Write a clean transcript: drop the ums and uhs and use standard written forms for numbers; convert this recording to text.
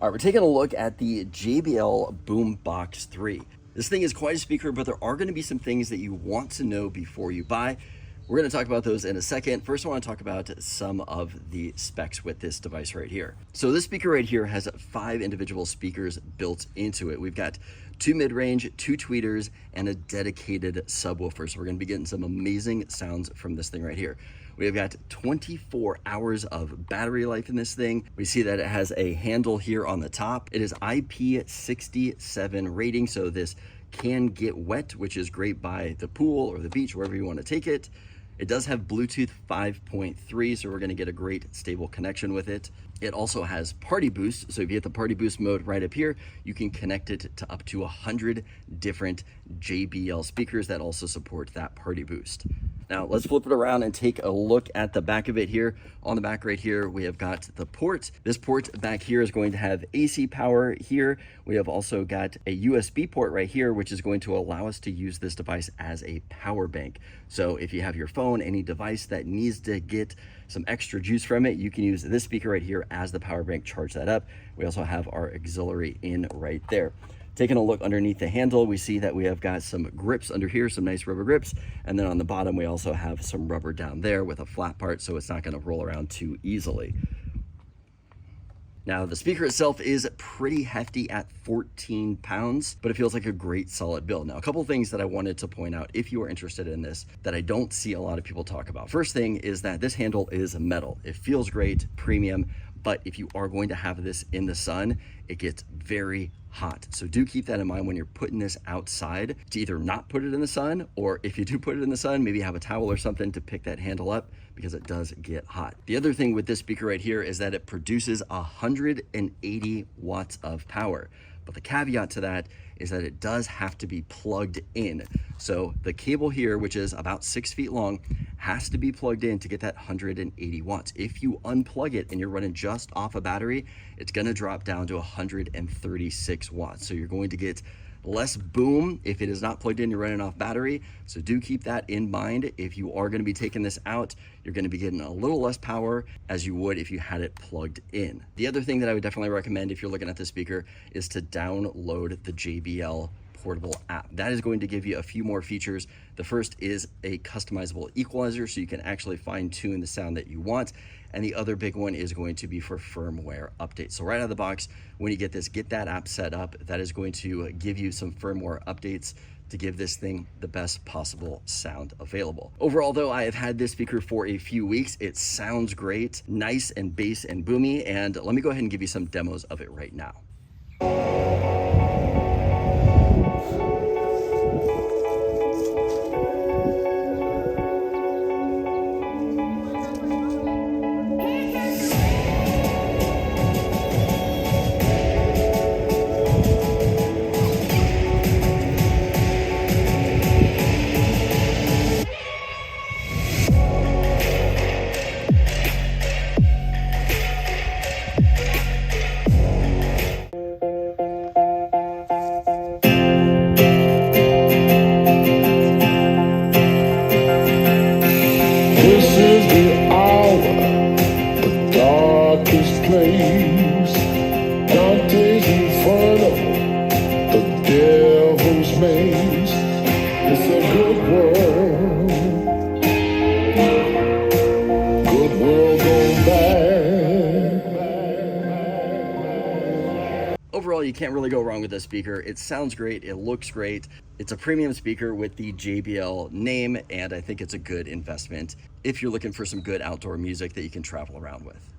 All right, we're taking a look at the JBL Boombox 3. This thing is quite a speaker, but there are going to be some things that you want to know before you buy. We're going to talk about those in a second. First, I want to talk about some of the specs with this device right here. So this speaker right here has 5 individual speakers built into it. We've got 2 mid-range, 2 tweeters, and a dedicated subwoofer. So we're going to be getting some amazing sounds from this thing right here. We've got 24 hours of battery life in this thing. We see that it has a handle here on the top. It is IP67 rating, so this can get wet, which is great by the pool or the beach, wherever you want to take it. It does have Bluetooth 5.3, so we're going to get a great stable connection with it. It also has Party Boost, so if you hit the Party Boost mode right up here, you can connect it to up to 100 different JBL speakers that also support that Party Boost. Now let's flip it around and take a look at the back of it here. On the back right here, we have got the port. This port back here is going to have AC power here. We have also got a USB port right here, which is going to allow us to use this device as a power bank. So if you have your phone, any device that needs to get some extra juice from it, you can use this speaker right here as the power bank, charge that up. We also have our auxiliary in right there. Taking a look underneath the handle, we see that we have got some grips under here, some nice rubber grips. And then on the bottom, we also have some rubber down there with a flat part, so it's not going to roll around too easily. Now, the speaker itself is pretty hefty at 14 pounds, but it feels like a great solid build. Now, a couple of things that I wanted to point out if you are interested in this that I don't see a lot of people talk about. First thing is that this handle is metal. It feels great, premium, but if you are going to have this in the sun, it gets very hot. So do keep that in mind when you're putting this outside, to either not put it in the sun, or if you do put it in the sun, maybe have a towel or something to pick that handle up, because it does get hot. The other thing with this speaker right here is that it produces 180 watts of power. But the caveat to that is that it does have to be plugged in. So the cable here, which is about 6 feet long, has to be plugged in to get that 180 watts. If you unplug it and you're running just off a battery, it's gonna drop down to 136 watts. So you're going to get less boom if it is not plugged in, you're running off battery. So do keep that in mind. If you are going to be taking this out, you're going to be getting a little less power as you would if you had it plugged in. The other thing that I would definitely recommend if you're looking at this speaker is to download the JBL portable app. That is going to give you a few more features. The first is a customizable equalizer, so you can actually fine tune the sound that you want. And the other big one is going to be for firmware updates. So right out of the box, when you get this, get that app set up. That is going to give you some firmware updates to give this thing the best possible sound available. Overall though, I have had this speaker for a few weeks. It sounds great, nice and bass and boomy. And let me go ahead and give you some demos of it right now. This is the hour, the darkest place. Dante's Inferno, the devil's maze. It's a good world gone bad. Overall, you can't really go wrong with this speaker. It sounds great, it looks great. It's a premium speaker with the JBL name, and I think it's a good investment if you're looking for some good outdoor music that you can travel around with.